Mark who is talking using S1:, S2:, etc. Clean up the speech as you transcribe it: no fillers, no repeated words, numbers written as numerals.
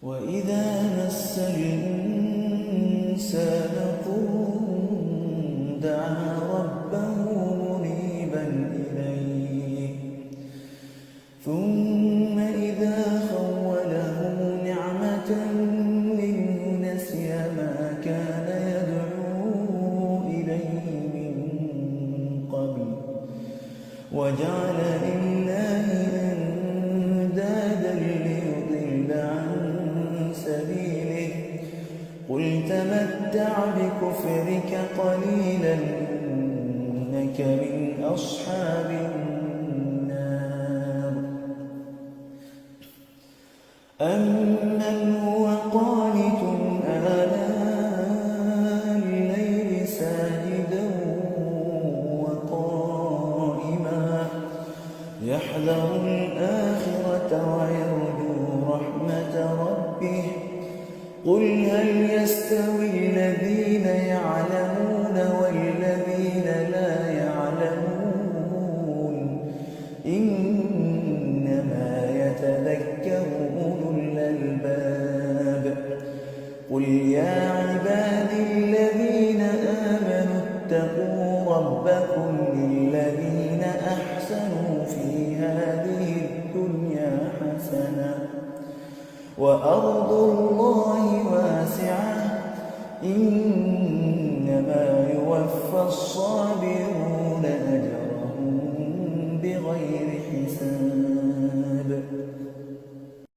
S1: وإذا مس الإنسان ضر دعا ربه منيبا إليه ثم إذا خوله نعمة منه نسي ما كان يدعو إليه من قبل وجعل لله أندادا ليضل عن سبيله قل تمتع بكفرك قليلا إنك من أصحاب النار أمن هو قانت آناء الليل ساجدا وقائما يحذر الآخرة ويرجو رحمة ربه قل هل يستوي الذين يعلمون والذين لا يعلمون إنما يتذكر أولو الألباب قل يا عبادي الذين آمنوا اتقوا ربكم للذين أحسنوا في هذه الدنيا حسنة وأرض الله واسعة